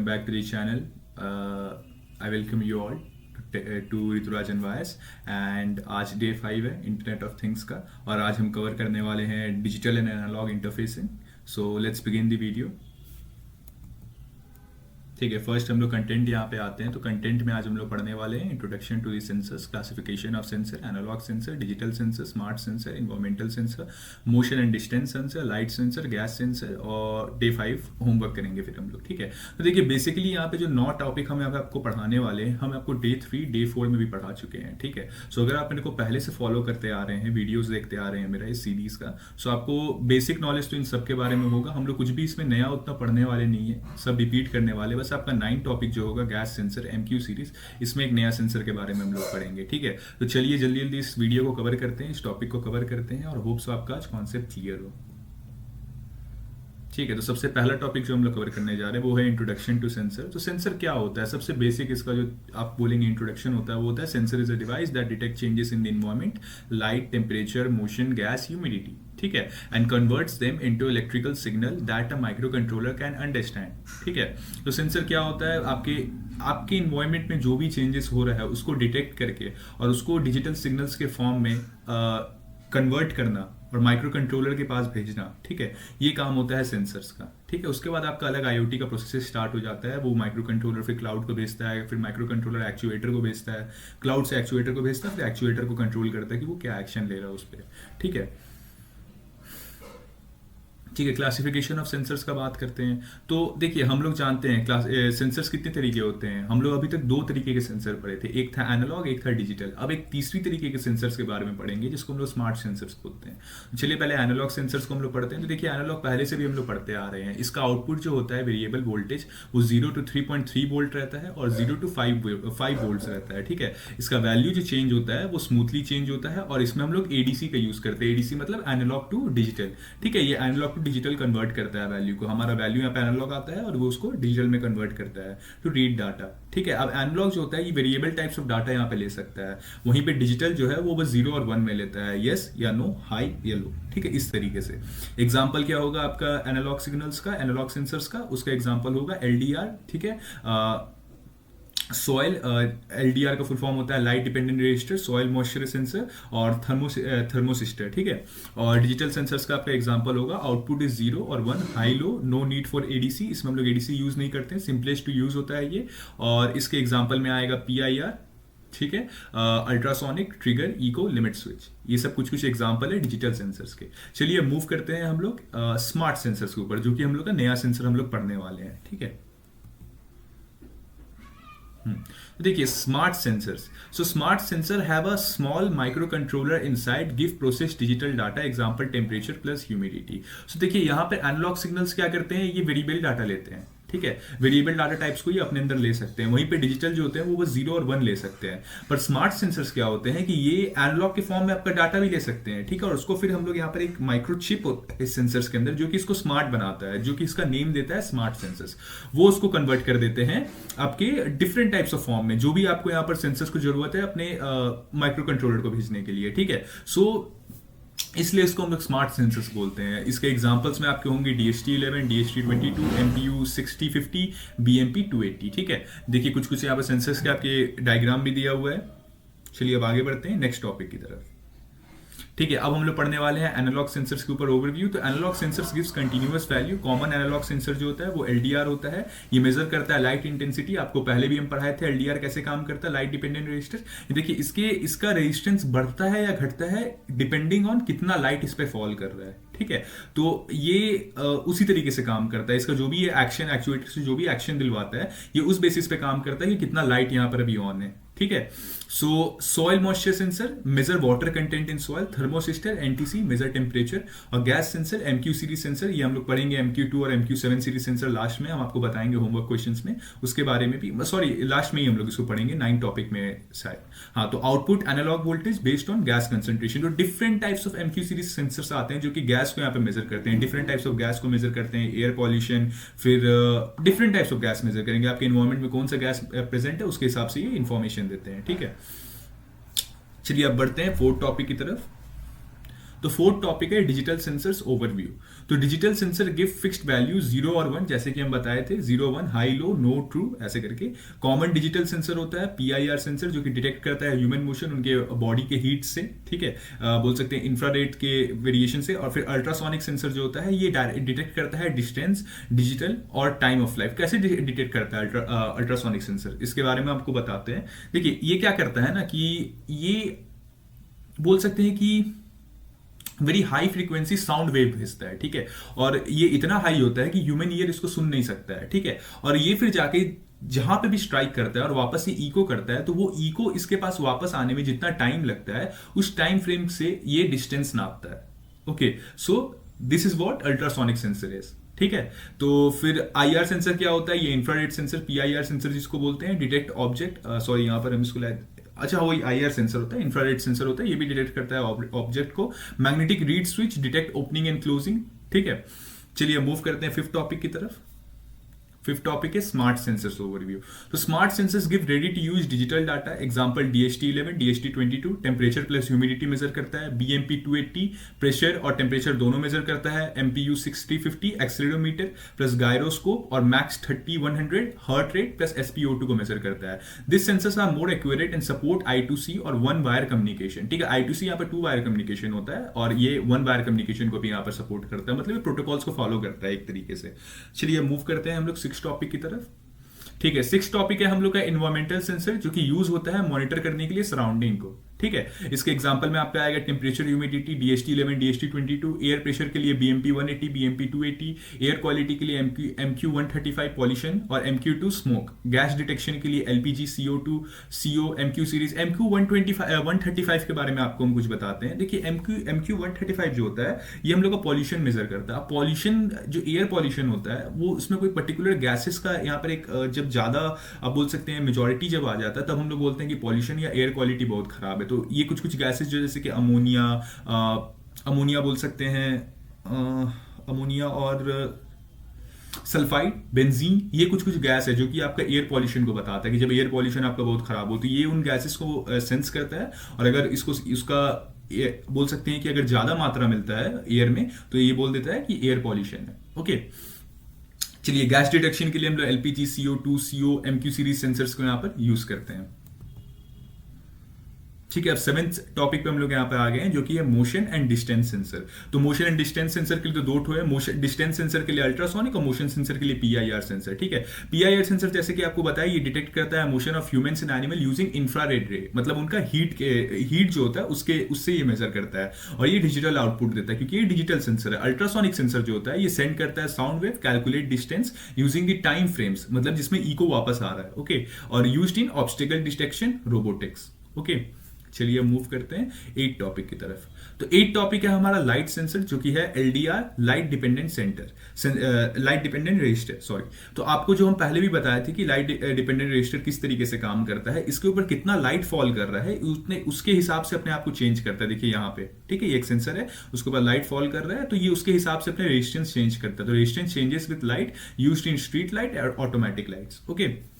back to the channel. I welcome you all to Rituraj voice and आज day 5 है internet of things का और आज हम कवर करने वाले हैं digital and analog interfacing. So let's begin the video. ठीक है, फर्स्ट हम लोग कंटेंट यहाँ पे आते हैं. तो कंटेंट में आज हम लोग पढ़ने वाले हैं introduction to the sensors, classification of sensor, analog sensor, digital sensor, smart sensor, environmental sensor, motion and distance sensor, light sensor, gas sensor और डे 5 होमवर्क करेंगे फिर हम लोग. ठीक है, तो देखिए बेसिकली यहाँ पे जो 9 टॉपिक हम यहाँ पे आपको पढ़ाने वाले हैं हम आपको डे 3 डे 4 में भी पढ़ा चुके हैं. ठीक है, सो अगर आप मेरे को पहले से फॉलो करते आ रहे हैं, वीडियोज देखते आ रहे हैं मेरा इस सीरीज का, सो आपको बेसिक नॉलेज तो इन सब के बारे में होगा. हम लोग कुछ भी इसमें नया उतना पढ़ने वाले नहीं है, सब रिपीट करने वाले. बस आपका 9 टॉपिक जो होगा गैस सेंसर एमक्यू सीरीज, इसमें एक नया सेंसर के बारे में हम लोग पढ़ेंगे. ठीक है, तो चलिए जल्दी जल्दी इस वीडियो को कवर करते हैं, इस टॉपिक को कवर करते हैं और होप सो आपका आज कॉन्सेप्ट क्लियर हो. ठीक है, तो सबसे पहला टॉपिक जो हम लोग कवर करने जा रहे हैं वो है इंट्रोडक्शन टू सेंसर. तो सेंसर क्या होता है? सबसे बेसिक इसका जो आप बोलेंगे इंट्रोडक्शन होता है वो होता है sensor is a device that detect changes in the environment, light, temperature, motion, gas, humidity. ठीक है, and converts them into electrical signal that a micro controller can understand. ठीक है, तो सेंसर क्या होता है? आपके इन्वायरमेंट में जो भी चेंजेस हो रहा है उसको डिटेक्ट करके और उसको डिजिटल सिग्नल्स के फॉर्म में कन्वर्ट करना और माइक्रो कंट्रोलर के पास भेजना. ठीक है, ये काम होता है सेंसर्स का. ठीक है, उसके बाद आपका अलग आईओटी का प्रोसेस स्टार्ट हो जाता है. वो माइक्रो कंट्रोलर फिर क्लाउड को भेजता है, फिर माइक्रो कंट्रोलर एक्चुएटर को भेजता है, क्लाउड से एक्चुएटर को भेजता है, फिर एक्चुएटर को कंट्रोल करता है कि वो क्या एक्शन ले रहा है उस पर. ठीक है, ठीक है, क्लासिफिकेशन ऑफ सेंसर्स का बात करते हैं. तो देखिए हम लोग जानते हैं सेंसर्स कितने तरीके होते हैं. हम लोग अभी तक 2 तरीके के सेंसर पढ़े थे, एक था एनालॉग, एक था डिजिटल. अब एक तीसरी तरीके के सेंसर्स के बारे में पढ़ेंगे जिसको हम लोग स्मार्ट सेंसर्स बोलते हैं. चलिए पहले एनालॉग सेंसर्स को हम लोग पढ़ते हैं. तो देखिए एनालॉग पहले से भी हम लोग पढ़ते आ रहे हैं. इसका आउटपुट जो होता है वेरिएबल वोल्टेज वो 0 to 3.3 वोल्ट रहता है और 0 to 5 वोल्ट रहता है. ठीक है, इसका वैल्यू जो चेंज होता है वो स्मूथली चेंज होता है और इसमें हम लोग एडीसी का यूज करते हैं. एडीसी मतलब एनालॉग टू डिजिटल. ठीक है, ये एनालॉग टू डिजिटल कन्वर्ट करता है वैल्यू को. हमारा वैल्यू यहाँ पे एनालॉग आता है और वो उसको डिजिटल में कन्वर्ट करता है टू रीड डाटा. ठीक है, अब एनालॉग जो होता है ये वेरिएबल टाइप्स ऑफ डाटा यहाँ पे ले सकता है. वहीं पे डिजिटल जो है वो बस 0 और 1 में लेता है, यस या नो, हाई या लो. ठीक है, इस तरीके से. एग्जांपल क्या होगा आपका एनालॉग सिग्नल्स का, एनालॉग सेंसर्स का? उसका एग्जांपल होगा एलडीआर. ठीक है, सॉइल, एलडीआर का फुल फॉर्म होता है light dependent register, soil moisture sensor और थर्मोसिस्टर. ठीक है, और डिजिटल सेंसर्स का आपका एग्जांपल होगा आउटपुट इज 0 और 1, high low, no need for ADC. इसमें हम लोग एडीसी यूज नहीं करते हैं, सिंपलेस्ट टू यूज होता है ये. और इसके एग्जांपल में आएगा पीआईआर. ठीक है, ultrasonic, trigger, echo, limit switch. ये सब कुछ कुछ एग्जांपल है डिजिटल सेंसर्स के. चलिए मूव करते हैं हम लोग स्मार्ट सेंसर्स के ऊपर, जो कि हम लोग का नया सेंसर हम लोग पढ़ने वाले हैं. ठीक है, तो देखिए smart sensors. So smart sensor have a small microcontroller inside, give process digital data, example temperature plus humidity. So देखिए यहाँ पे एनालॉग सिग्नल्स क्या करते हैं, ये वेरिएबल डाटा लेते हैं. ठीक है, वेरिएबल डाटा टाइप्स को ये अपने अंदर ले सकते हैं. वहीं पे डिजिटल जो होते हैं वो बस 0 और 1 ले सकते हैं. पर स्मार्ट सेंसर्स क्या होते हैं कि ये एनालॉग के फॉर्म में आपका डाटा भी ले सकते हैं. ठीक है, और उसको फिर हम लोग यहाँ पर एक माइक्रोचिप होता है इस सेंसर्स के अंदर जो कि इसको स्मार्ट बनाता है, जो कि इसका नेम देता है स्मार्ट सेंसर्स. वो उसको कन्वर्ट कर देते हैं आपके डिफरेंट टाइप्स ऑफ फॉर्म में, जो भी आपको यहाँ पर सेंसर्स को जरूरत है अपने माइक्रो कंट्रोलर को भेजने के लिए. ठीक है, सो इसलिए इसको हम लोग स्मार्ट सेंसर्स बोलते हैं. इसके एग्जांपल्स में आपके होंगे DHT11, DHT22, MPU 6050, BMP 280. ठीक है, देखिए कुछ कुछ यहाँ पर सेंसर्स के आपके डायग्राम भी दिया हुआ है. चलिए अब आगे बढ़ते हैं नेक्स्ट टॉपिक की तरफ. ठीक है, अब हम लोग पढ़ने वाले हैं एनालॉग सेंसर्स के ऊपर ओवरव्यू. तो analog sensors gives continuous value. Common analog sensor जो होता है वो एलडीआर होता है. ये मेजर करता है लाइट इंटेंसिटी. आपको पहले भी हम पढ़ाए थे एलडीआर कैसे काम करता है, लाइट डिपेंडेंट रजिस्टर. देखिए इसका रेजिस्टेंस बढ़ता है या घटता है डिपेंडिंग ऑन कितना लाइट इस पे फॉल कर रहा है. ठीक है, तो ये उसी तरीके से काम करता है. इसका जो भी एक्शन एक्चुएटर से जो भी एक्शन दिलवाता है ये उस बेसिस पे काम करता है कि कितना लाइट यहाँ पर अभी ऑन है. ठीक है, so soil moisture sensor measure water content in soil, thermistor NTC measure temperature और gas sensor MQ series sensor. ये हम लोग पढ़ेंगे MQ2 और MQ7 सीरीज सेंसर लास्ट में. हम आपको बताएंगे होमवर्क क्वेश्चंस में उसके बारे में भी. सॉरी लास्ट में ही हम लोग इसको पढ़ेंगे 9 टॉपिक में शायद. हाँ, तो output analogue voltage based on gas concentration. जो different types of MQ series sensors आते हैं जो कि गैस को यहाँ पे मेजर करते हैं. डिफरेंट टाइप्स ऑफ गैस को मेजर करते हैं, एयर पॉल्यूशन, फिर different types of gas measure करेंगे. आपके एनवायरमेंट में कौन सा गैस प्रेजेंट है उसके हिसाब से ये इन्फॉर्मेशन देते हैं. ठीक है, चलिए अब बढ़ते हैं 4th टॉपिक की तरफ. तो फोर्थ टॉपिक है डिजिटल सेंसर्स ओवरव्यू। तो digital sensor give fixed value 0 और 1, जैसे कि हम बताए थे, 0 1 हाई लो नो ट्रू ऐसे करके। कॉमन डिजिटल सेंसर होता है PIR सेंसर, जो कि डिटेक्ट करता है ह्यूमन मोशन उनके बॉडी के हीट से, ठीक है, बोल सकते हैं इंफ्रारेड के वेरिएशन से। और फिर अल्ट्रासोनिक सेंसर जो होता है ये डिटेक्ट करता है डिस्टेंस, डिजिटल और टाइम ऑफ लाइफ। कैसे डिटेक्ट करता है अल्ट्रासोनिक सेंसर, इसके बारे में आपको बताते हैं। देखिए ये क्या करता है ना कि ये बोल सकते हैं कि very high frequency sound wave भेजता है, ठीक है, और ये इतना हाई होता है कि ह्यूमन ईयर इसको सुन नहीं सकता है, ठीक है। और ये फिर जाके जहां पे भी स्ट्राइक करता है और वापस ये इको करता है, तो वो इको इसके पास वापस आने में जितना टाइम लगता है उस टाइम फ्रेम से ये डिस्टेंस नापता है। Okay, so this is what ultrasonic sensor is, ठीक है। तो फिर IR सेंसर क्या होता है, ये इंफ्रारेड सेंसर PIR सेंसर जिसको बोलते हैं, डिटेक्ट ऑब्जेक्ट, सॉरी यहां पर हम इसको अच्छा वही IR सेंसर होता है, इंफ्रारेड सेंसर होता है, ये भी डिटेक्ट करता है ऑब्जेक्ट को। Magnetic reed switch detect opening and closing, ठीक है। चलिए मूव करते हैं फिफ्थ टॉपिक की तरफ। फिफ्थ टॉपिक है स्मार्ट सेंसर्स ओवरव्यू। तो smart sensors give ready to use digital data, example DHT11, DHT22, temperature plus humidity measure करता है, BMP280 प्रेशर और टेम्परेचर दोनों मेजर करता है, MPU 6050 एक्सेलेरोमीटर प्लस गायरोस्कोप और max 30-100 heart rate plus SpO2 को measure करता है। This sensors are more accurate and support I2C और 1 वायर कम्युनिकेशन, ठीक है। I2C यहाँ पर 2 वायर कम्युनिकेशन होता है और ये 1 वायर कम्युनिकेशन को भी यहाँ पर सपोर्ट करता है, मतलब प्रोटोकॉल्स को फॉलो करता है एक तरीके से। चलिए मूव करते हैं हम लोग टॉपिक की तरफ, ठीक है। 6 टॉपिक है हम लोग का इन्वायरमेंटल सेंसर, जो कि यूज होता है मॉनिटर करने के लिए सराउंडिंग को, ठीक है। इसके एग्जांपल में आपका आएगा temperature, humidity DHT11, DHT22, air pressure के लिए BMP180, BMP280, एयर क्वालिटी के लिए MQ135 पॉल्यूशन और MQ2 स्मोक, गैस डिटेक्शन के लिए LPG, CO2, CO, MQ series. MQ135 के बारे में आपको हम कुछ बताते हैं। देखिए MQ135 जो होता है ये हम लोग का पॉल्यूशन मेजर करता है। पॉल्यूशन जो एयर पॉल्यूशन होता है वो उसमें कोई पर्टिकुलर गैसेस का यहाँ पर एक जब ज्यादा आप बोल सकते हैं मेजोरिटी जब आ जाता है तब हम लोग बोलते हैं कि पॉल्यूशन या एयर क्वालिटी बहुत खराब है। तो ये कुछ कुछ गैसेस जो जैसे कि अमोनिया बोल सकते हैं, अमोनिया और सल्फाइड, बेंजीन, ये कुछ कुछ गैस है जो कि आपका एयर पॉल्यूशन को बताता है कि जब एयर पॉल्यूशन आपका बहुत खराब हो तो ये उन गैसेस को सेंस करता है। और अगर इसका बोल सकते हैं कि अगर ज्यादा मात्रा मिलता है एयर में तो ये बोल देता है कि एयर पॉल्यूशन है। ओके, चलिए गैस डिटेक्शन के लिए हम लोग LPG, CO2, CO, MQ series sensors को यहां पर यूज करते हैं, ठीक है। अब 7th टॉपिक पे हम लोग यहाँ पे आ गए हैं जो कि है मोशन एंड डिस्टेंस सेंसर। तो मोशन एंड डिस्टेंस सेंसर के लिए तो दो ठो है, मोशन डिस्टेंस सेंसर के लिए अल्ट्रासोनिक और मोशन सेंसर के लिए PIR सेंसर, ठीक है। PIR सेंसर जैसे कि आपको बताया ये डिटेक्ट करता है motion of humans and animal using infrared रे, मतलब उनका हीट जो होता है उससे ये मेजर करता है और ये डिजिटल आउटपुट देता है क्योंकि ये डिजिटल सेंसर है। अल्ट्रासोनिक सेंसर जो होता है ये सेंड करता है sound wave, calculate distance using the time frames, मतलब जिसमें इको वापस आ रहा है, ओके, और used in obstacle detection, robotics, okay. चलिए मूव करते हैं 8 टॉपिक की तरफ। तो 8 टॉपिक है हमारा लाइट सेंसर जो कि है LDR, light dependent light dependent register, sorry. तो आपको जो हम पहले भी बताए थे कि लाइट डिपेंडेंट रजिस्टर किस तरीके से काम करता है, इसके ऊपर कितना लाइट फॉल कर रहा है उसके हिसाब से अपने आप को चेंज करता है। देखिए यहाँ पे, ठीक है, ये एक सेंसर है, उसके ऊपर लाइट फॉल कर रहा है तो ये उसके हिसाब से अपने रेजिस्टेंस चेंज करता है। तो resistance changes with light used in street light और ऑटोमेटिक लाइट्स, ओके,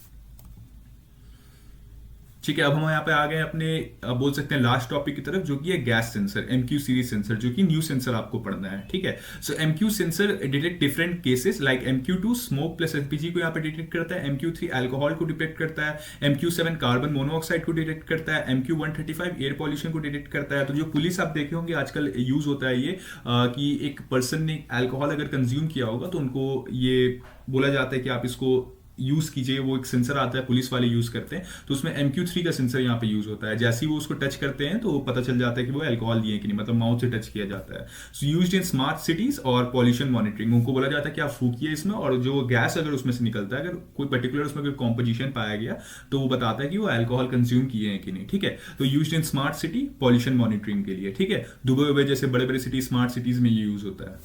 ठीक है। अब हम यहाँ पे आ गए अपने बोल सकते हैं लास्ट टॉपिक की तरफ जो कि है gas sensor, MQ series sensor, जो कि न्यू सेंसर आपको पढ़ना है, ठीक है। सो MQ sensor detect different cases like MQ2 smoke plus LPG को यहाँ पे डिटेक्ट करता है, MQ3 अल्कोहल को डिटेक्ट करता है, MQ7 कार्बन मोनोऑक्साइड को डिटेक्ट करता है, MQ135 एयर पॉल्यूशन को डिटेक्ट करता है। तो जो पुलिस आप देखे होंगे आजकल यूज होता है ये कि एक पर्सन ने अल्कोहल अगर कंज्यूम किया होगा तो उनको ये बोला जाता है कि आप इसको यूज कीजिए, वो एक सेंसर आता है पुलिस वाले यूज करते हैं, तो उसमें MQ3 का सेंसर यहाँ पे यूज होता है। जैसे ही वो उसको टच करते हैं तो पता चल जाता है कि वो अल्कोहल लिए कि नहीं, मतलब माउथ से टच किया जाता है। सो यूज्ड इन स्मार्ट सिटीज और पॉल्यूशन मॉनिटरिंग, उनको बोला जाता है कि आप फूकिए इसमें और जो गैस अगर उसमें से निकलता है, अगर कोई पर्टिकुलर उसमें कोई कॉम्पोजिशन पाया गया तो वो बताता है कि वो अल्कोहल कंज्यूम किए हैं कि नहीं, ठीक है। तो used in smart city pollution monitoring के लिए, ठीक है। दुबई जैसे बड़े बड़े सिटी स्मार्ट सिटीज में ये यूज होता है,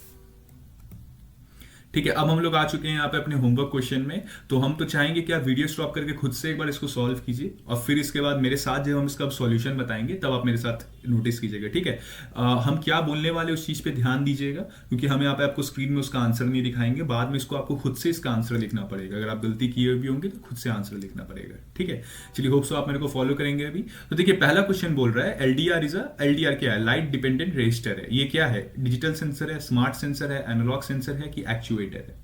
ठीक है, अब हम लोग आ चुके हैं यहाँ पे अपने होमवर्क क्वेश्चन में। तो हम तो चाहेंगे कि आप वीडियो स्टॉप करके खुद से एक बार इसको सॉल्व कीजिए, और फिर इसके बाद मेरे साथ जब हम इसका सॉल्यूशन बताएंगे तब आप मेरे साथ नोटिस कीजिएगा, ठीक है। हम क्या बोलने वाले उस चीज़ पे ध्यान दीजिएगा, क्योंकि हम यहाँ पे आपको स्क्रीन में उसका आंसर नहीं दिखाएंगे, बाद में इसको आपको खुद से इसका आंसर लिखना पड़ेगा। अगर आप गलती किए भी होंगे तो खुद से आंसर लिखना पड़ेगा, ठीक है। चलिए, होप सो आप मेरे को फॉलो करेंगे अभी। तो देखिए, पहला क्वेश्चन बोल रहा है एलडीआर एलडीआर क्या है? लाइट डिपेंडेंट रजिस्टर है। ये क्या है? डिजिटल सेंसर है, स्मार्ट सेंसर है, एनालॉग सेंसर है कि एक्चुएटर है?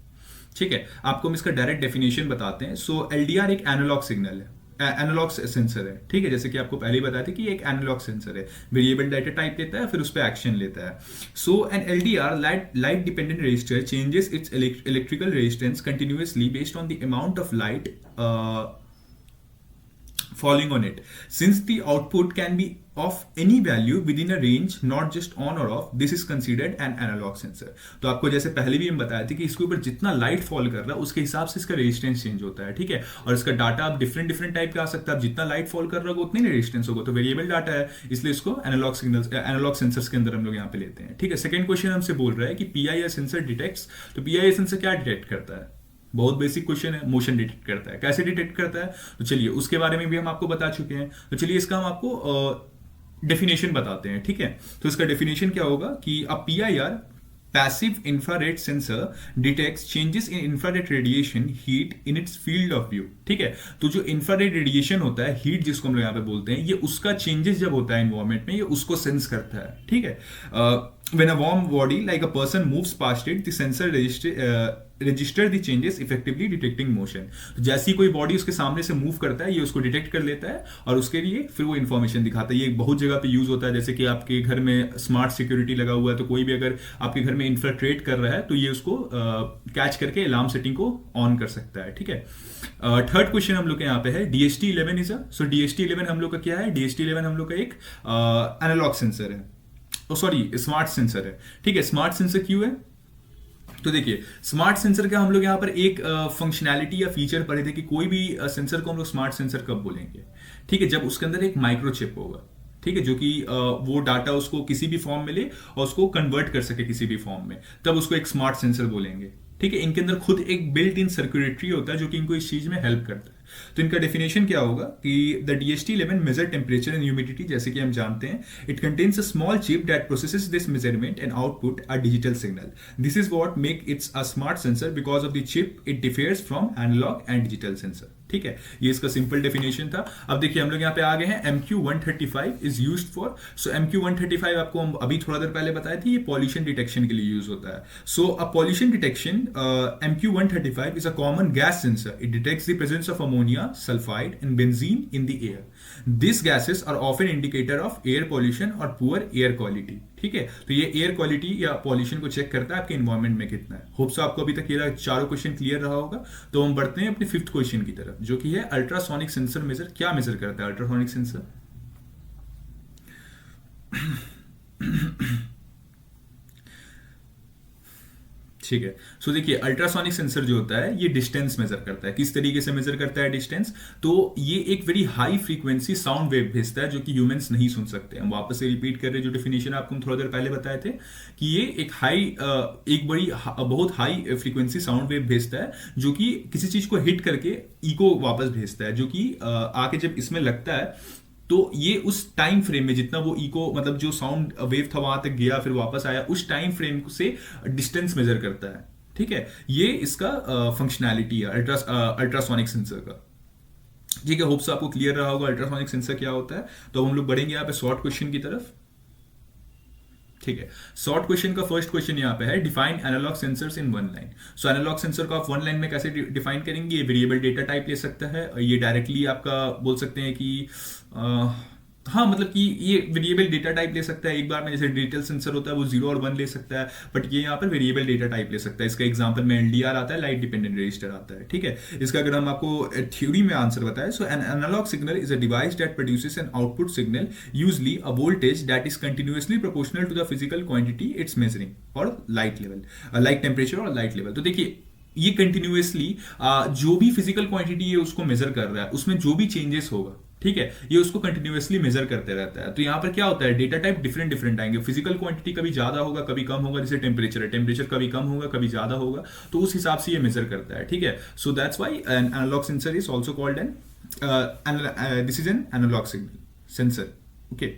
ठीक है, आपको हम इसका डायरेक्ट डेफिनेशन बताते हैं। सो एलडीआर एक एनालॉग सिग्नल है, एनालॉग सेंसर है, ठीक है। जैसे कि आपको पहले ही बताया था कि एक एनालॉग सेंसर है, वेरिएबल डाटा टाइप लेता है, फिर उस पर एक्शन लेता है। So an LDR light dependent register changes its electrical resistance continuously based on the amount of light falling on it. Since the output can be of any value within a range, not just on or off, this is considered an analog sensor. तो आपको जैसे पहले भी हम बताए थे कि इसके ऊपर जितना लाइट फॉल कर रहा है उसके हिसाब से इसका रेजिस्टेंस चेंज होता है, ठीक है। और इसका डाटा आप डिफरेंट टाइप का आ सकता है, जितना लाइट फॉल कर रहा होगा उतनी रेजिस्टेंस होगा। तो वेरिएबल डाटा है, इसलिए इसको एनालॉग सिग्नल्स, एनालॉग सेंसर्स के अंदर हम लोग यहाँ पे लेते हैं, ठीक है। सेकंड क्वेश्चन हमसे बोल रहा है कि पीआईआर सेंसर डिटेक्ट्स। तो पीआईआर सेंसर क्या डिटेक्ट करता है? बहुत बेसिक क्वेश्चन है, मोशन डिटेक्ट करता है। कैसे डिटेक्ट करता है? तो चलिए, उसके बारे में भी हम आपको बता चुके हैं। तो चलिए, इसका हम आपको डेफिनेशन बताते हैं, ठीक है। तो इसका डेफिनेशन क्या होगा कि a PIR passive infrared sensor detects changes in infrared radiation heat in its field of view, ठीक है। तो जो इंफ्रारेड रेडिएशन होता है, हीट जिसको हम लोग यहाँ पे बोलते हैं, ये उसका चेंजेस जब होता है एनवायरमेंट में, ये उसको सेंस करता है, ठीक है। When a warm body like a person moves past it, the sensor register the changes, effectively detecting motion. तो जैसी कोई बॉडी उसके सामने से मूव करता है, ये उसको डिटेक्ट कर लेता है और उसके लिए फिर वो इन्फॉर्मेशन दिखाता है। ये बहुत जगह पे यूज होता है, जैसे कि आपके घर में स्मार्ट सिक्योरिटी लगा हुआ है, तो कोई भी अगर आपके घर में इन्फ्राट्रेट कर रहा है तो ये उसको कैच करके अलार्म सेटिंग को ऑन कर सकता है, ठीक है। थर्ड क्वेश्चन हम लोग के यहाँ पे है डीएसटी 11 इज सो डीएसटी 11 हम लोग का क्या है? डीएसटी 11 हम लोग का एक एनालॉग सेंसर है, सॉरी स्मार्ट सेंसर है, ठीक है। स्मार्ट सेंसर क्यों है? तो देखिए, स्मार्ट सेंसर का हम लोग यहाँ पर एक फंक्शनैलिटी या फीचर पढ़े थे कि कोई भी सेंसर को हम लोग स्मार्ट सेंसर कब बोलेंगे, ठीक है, जब उसके अंदर एक माइक्रोचिप होगा, ठीक है, जो कि वो डाटा उसको किसी भी फॉर्म में ले और उसको कन्वर्ट कर सके किसी भी फॉर्म में, तब उसको एक स्मार्ट सेंसर बोलेंगे, ठीक है। इनके अंदर खुद एक बिल्ट इन सर्कुलेटरी होता है जो कि इनको इस चीज में हेल्प करता है। तो इनका डेफिनेशन क्या होगा कि the DHT11 measure temperature and humidity, जैसे कि हम जानते हैं, it contains a small chip that processes this measurement and output a digital signal. This is what make its a smart sensor because of the chip it differs from analog and digital sensor, ठीक है। ये इसका simple definition था। अब देखिए, हम लोग यहाँ पे आ गए हैं MQ135 is used for. So MQ135 आपको हम अभी थोड़ा देर पहले बताए थे, ये पॉल्यूशन डिटेक्शन के लिए यूज होता है। So a pollution detection MQ135 is a common gas sensor. It detects the presence of ammonia, sulfide, and benzene in the air. These gases are often indicator of air pollution or poor air quality. ठीक है, तो ये air quality या pollution को check करता है आपके environment में कितना है। होप सो आपको अभी तक ये चारों क्वेश्चन क्लियर रहा होगा। तो हम बढ़ते हैं अपने फिफ्थ क्वेश्चन की तरफ, जो कि है अल्ट्रासोनिक सेंसर मेजर। क्या मेजर करता है अल्ट्रासोनिक सेंसर? ठीक है, सो देखिए, अल्ट्रासोनिक सेंसर जो होता है ये डिस्टेंस मेजर करता है। किस तरीके से मेजर करता है डिस्टेंस? तो ये एक very high frequency sound wave भेजता है जो कि ह्यूमंस नहीं सुन सकते। हम वापस से रिपीट कर रहे हैं जो डेफिनेशन आपको हम थोड़ा देर पहले बताए थे कि ये एक बड़ी बहुत हाई फ्रीक्वेंसी साउंड वेव भेजता है जो कि किसी चीज को हिट करके इको वापस भेजता है, जो कि आके जब इसमें लगता है तो ये उस टाइम फ्रेम में जितना वो इको, मतलब जो साउंड वेव था वहां तक गया फिर वापस आया, उस टाइम फ्रेम से डिस्टेंस मेजर करता है, ठीक है। ये इसका फंक्शनैलिटी है अल्ट्रासोनिक सेंसर का, ठीक है। होप से आपको क्लियर रहा होगा अल्ट्रासोनिक सेंसर क्या होता है। तो हम लोग बढ़ेंगे यहाँ पे शॉर्ट क्वेश्चन की तरफ, ठीक है। शॉर्ट क्वेश्चन का फर्स्ट क्वेश्चन यहाँ पे है define analog sensors in one line. So analog sensor को आप वन लाइन में कैसे डिफाइन करेंगे? ये वेरिएबल डेटा टाइप ले सकता है, ये डायरेक्टली आपका बोल सकते हैं कि हाँ, मतलब कि ये वेरिएबल डेटा टाइप ले सकता है एक बार में। जैसे डिजिटल सेंसर होता है वो 0 और 1 ले सकता है, बट ये यहाँ पर वेरिएबल डेटा टाइप ले सकता है। इसका एग्जांपल में LDR आता है, लाइट डिपेंडेंट रजिस्टर आता है, ठीक है। इसका अगर हम आपको थ्योरी में आंसर बताए, so an analog signal is a device that produces an output signal, usually a voltage that is continuously proportional to the physical quantity it's measuring और लाइट लेवल, लाइट टेम्परेचर और light level. तो देखिए, ये continuously जो भी physical quantity है उसको major कर रहा है, उसमें जो भी चेंजेस होगा ठीक है, ये उसको कंटिन्यूअसली मेजर करते रहता है। तो यहाँ पर क्या होता है, डेटा टाइप डिफरेंट डिफरेंट आएंगे, फिजिकल क्वांटिटी कभी ज्यादा होगा कभी कम होगा, जैसे टेम्परेचर है, टेम्परेचर कभी कम होगा कभी ज्यादा होगा, तो उस हिसाब से ये मेजर करता है। ठीक है, so that's why an analog sensor is also called an this is an analog signal sensor. Okay,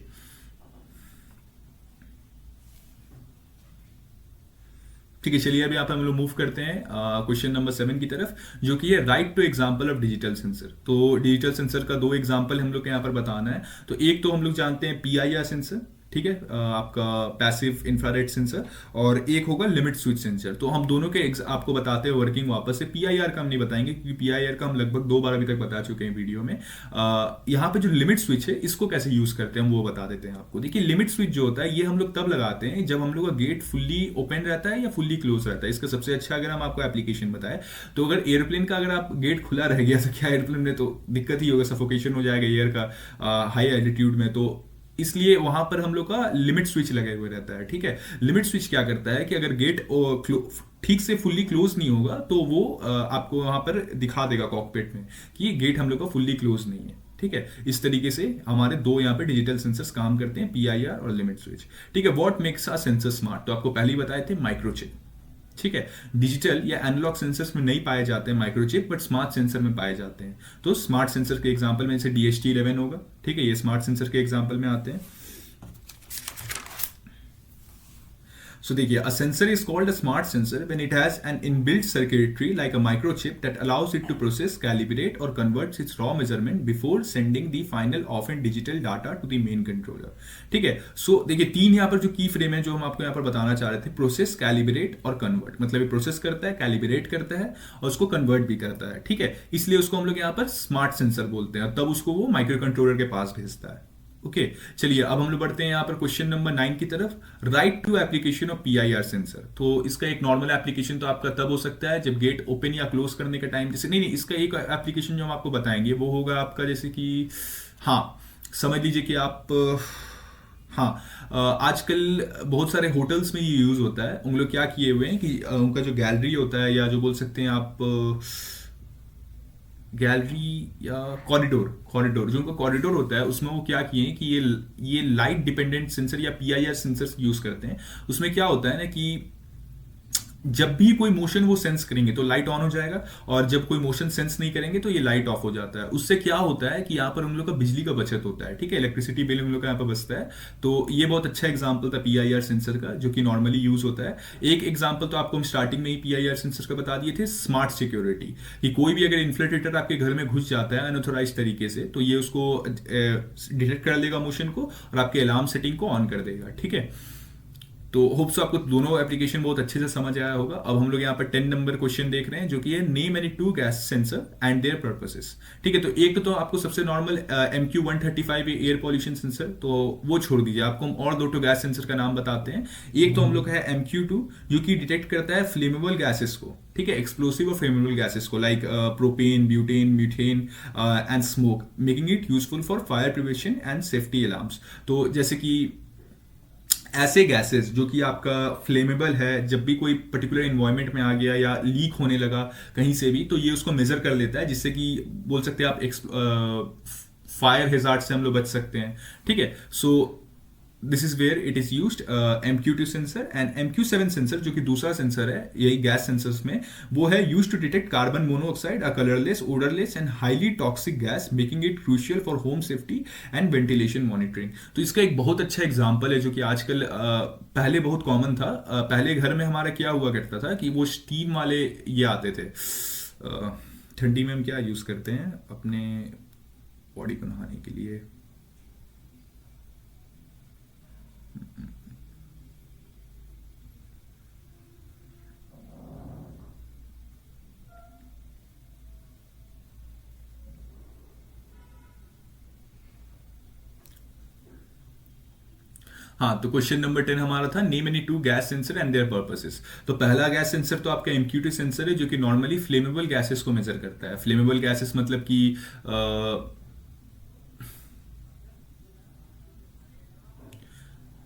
ठीक है, चलिए अभी आप हम लोग मूव करते हैं क्वेश्चन नंबर 7 की तरफ, जो कि है right two example of digital sensor. तो डिजिटल सेंसर का दो एग्जांपल हम लोग को यहाँ पर बताना है। तो एक तो हम लोग जानते हैं पीआईआर सेंसर, ठीक है, आपका पैसिव इंफ्रारेड सेंसर, और एक होगा लिमिट स्विच सेंसर। तो हम दोनों के आपको बताते हैं वर्किंग वापस से। पीआईआर का हम नहीं बताएंगे क्योंकि पीआईआर का हम लगभग 2 बार अभी तक बता चुके हैं वीडियो में। यहाँ पे जो लिमिट स्विच है इसको कैसे यूज करते हैं हम वो बता देते हैं आपको। देखिए, लिमिट स्विच जो होता है ये हम लोग तब लगाते हैं जब हम लोग का गेट फुल्ली ओपन रहता है या फुल्ली क्लोज रहता है। इसका सबसे अच्छा अगर हम आपको एप्लीकेशन बताए, तो अगर एयरप्लेन का अगर आप गेट खुला रह गया तो क्या एयरप्लेन में तो दिक्कत ही होगा, सफोकेशन हो जाएगा एयर का हाई एल्टीट्यूड में। तो इसलिए वहां पर हम लोग का लिमिट स्विच लगे हुए रहता है। ठीक है, लिमिट स्विच क्या करता है कि अगर गेट ठीक से फुल्ली क्लोज नहीं होगा तो वो आपको वहां पर दिखा देगा कॉकपिट में कि गेट हम लोग का फुल्ली क्लोज नहीं है। ठीक है, इस तरीके से हमारे दो यहाँ पे डिजिटल सेंसर्स काम करते हैं, पीआईआर और लिमिट स्विच। ठीक है, what makes a sensor smart, तो आपको पहले ही बताए थे माइक्रोचिप। ठीक है, डिजिटल या एनालॉग सेंसर्स में नहीं पाए जाते हैं माइक्रोचिप, बट स्मार्ट सेंसर में पाए जाते हैं। तो स्मार्ट सेंसर के एग्जांपल में जैसे DHT11 होगा। ठीक है, ये स्मार्ट सेंसर के एग्जांपल में आते हैं। So देखिए, a sensor is called a smart sensor when it has an inbuilt circuitry like a microchip that allows it to process, calibrate or converts its raw measurement before sending the final often digital data to the main controller। ठीक है, सो देखिए तीन यहाँ पर जो की frame है जो हम आपको यहाँ पर बताना चाह रहे थे, प्रोसेस, कैलिब्रेट और कन्वर्ट। मतलब ये प्रोसेस करता है, कैलिब्रेट करता है और उसको कन्वर्ट भी करता है। ठीक है, इसलिए उसको हम लोग यहाँ पर स्मार्ट सेंसर बोलते हैं, तब उसको वो माइक्रो कंट्रोलर के पास भेजता है। ओके, चलिए अब हम लोग बढ़ते हैं यहाँ पर क्वेश्चन नंबर 9 की तरफ, write to application of PIR sensor. तो इसका एक नॉर्मल एप्लीकेशन तो आपका तब हो सकता है जब गेट ओपन या क्लोज करने का टाइम, जैसे नहीं नहीं, इसका एक एप्लीकेशन जो हम आपको बताएंगे वो होगा आपका जैसे कि, हाँ समझ लीजिए कि आप, हाँ आजकल बहुत सारे होटल्स में ये यूज होता है। उन लोग क्या किए हुए हैं कि उनका जो गैलरी होता है, या जो बोल सकते हैं आप गैलरी या कॉरिडोर, कॉरिडोर जो उनका कॉरिडोर होता है उसमें वो क्या किए हैं कि ये लाइट डिपेंडेंट सेंसर या पीआईआर सेंसर यूज करते हैं। उसमें क्या होता है ना कि जब भी कोई मोशन वो सेंस करेंगे तो लाइट ऑन हो जाएगा, और जब कोई मोशन सेंस नहीं करेंगे तो ये लाइट ऑफ हो जाता है। उससे क्या होता है कि यहाँ पर हम लोग का बिजली का बचत होता है। ठीक है, इलेक्ट्रिसिटी बिल हम लोग का यहाँ पर बचता है। तो ये बहुत अच्छा एग्जांपल था पीआईआर सेंसर का, जो कि नॉर्मली यूज होता है। एक एग्जांपल तो आपको हम स्टार्टिंग में ही पीआईआर सेंसर का बता दिए थे, स्मार्ट सिक्योरिटी, कि कोई भी अगर इन्फ्लेटेटर आपके घर में घुस जाता है अनऑथोराइज तरीके से, तो ये उसको डिटेक्ट कर लेगा मोशन को और आपके अलार्म सेटिंग को ऑन कर देगा। ठीक है, तो होप सो आपको दोनों एप्लीकेशन बहुत अच्छे से समझ आया होगा। अब हम लोग यहाँ पर 10 नंबर क्वेश्चन देख रहे हैं, जो कि है name any two gas sensor and their purposes. ठीक है, तो एक तो आपको सबसे normal MQ135 air pollution sensor, तो वो छोड़ दीजिए, आपको हम और दो गैस सेंसर का नाम बताते हैं। एक तो हम लोग है MQ2, जो कि डिटेक्ट करता है फ्लेमेबल गैसेस को। ठीक है, एक्सप्लोसिव और फ्लेमेबल गैसेस को, like propane, butane, methane and smoke, making it useful for fire prevention and safety alarms. तो जैसे कि ऐसे गैसेस जो कि आपका फ्लेमेबल है, जब भी कोई पर्टिकुलर इन्वायरमेंट में आ गया या लीक होने लगा कहीं से भी, तो ये उसको मेजर कर लेता है, जिससे कि बोल सकते हैं आप फायर हेजार्ड से हम लोग बच सकते हैं। ठीक है, so this is where it is used MQ2 sensor and MQ7 sensor, जो कि दूसरा सेंसर है यही गैस सेंसर्स में, वो है used to detect carbon monoxide, a colourless, odourless and highly toxic gas, making it crucial for home safety and ventilation monitoring. तो इसका एक बहुत अच्छा एग्जांपल है जो कि आजकल पहले बहुत कॉमन था। पहले घर में हमारा क्या हुआ करता था कि वो स्टीम वाले ये आते थे। ठंडी में हम क्या यूज करते हैं अपने बॉडी को नहाने के लिए, हाँ, तो क्वेश्चन नंबर 10 हमारा था name any two gas sensor and their purposes. तो पहला गैस सेंसर तो आपका MQ2 सेंसर है, जो कि नॉर्मली फ्लेमेबल गैसेस को मेजर करता है। फ्लेमेबल गैसेस मतलब कि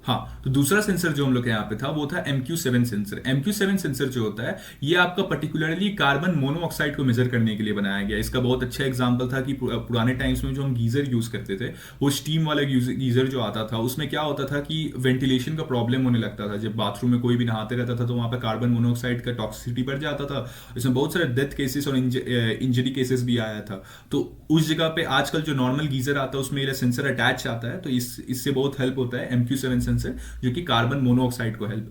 हाँ, तो दूसरा सेंसर जो हम लोग के यहाँ पे था वो था MQ7 सेंसर। MQ7 सेंसर जो होता है ये आपका पर्टिकुलरली कार्बन मोनोऑक्साइड को मेजर करने के लिए बनाया गया। इसका बहुत अच्छा एग्जांपल था कि पुराने टाइम्स में जो हम गीजर यूज करते थे, वो स्टीम वाला गीजर जो आता था उसमें क्या होता था कि वेंटिलेशन का प्रॉब्लम होने लगता था। जब बाथरूम में कोई भी नहाते रहता था तो वहाँ पे कार्बन मोनोऑक्साइड का टॉक्सिसिटी बढ़ जाता था। इसमें बहुत सारे डेथ केसेस और इंजरी केसेस भी आया था। तो उस जगह पे आजकल जो नॉर्मल गीजर आता है उसमें ये सेंसर अटैच आता है, तो इससे बहुत हेल्प होता है MQ7 सेंसर, जो कि कार्बन मोनोऑक्साइड को हेल्प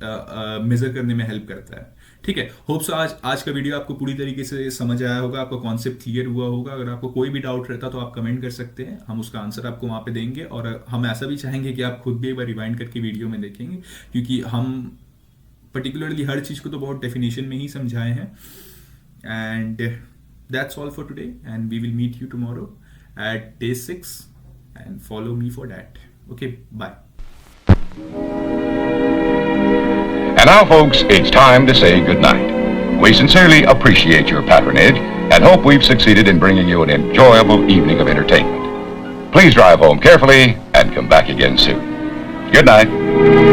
मेजर करने में हेल्प करता है। ठीक है, होप सो आज का वीडियो आपको पूरी तरीके से समझ आया होगा, आपका कॉन्सेप्ट क्लियर हुआ होगा। अगर आपको कोई भी डाउट रहता तो आप कमेंट कर सकते हैं, हम उसका आंसर आपको वहां पे देंगे। और हम ऐसा भी चाहेंगे कि आप खुद भी एक बार रिवाइंड करके वीडियो में देखेंगे, क्योंकि हम पर्टिकुलरली हर चीज को तो बहुत डेफिनेशन में ही समझाए हैं। And that's all for today, and we will meet you tomorrow at day 6 and follow me for that. Okay, bye. And now, folks, it's time to say goodnight. We sincerely appreciate your patronage and hope we've succeeded in bringing you an enjoyable evening of entertainment. Please drive home carefully and come back again soon. Good night.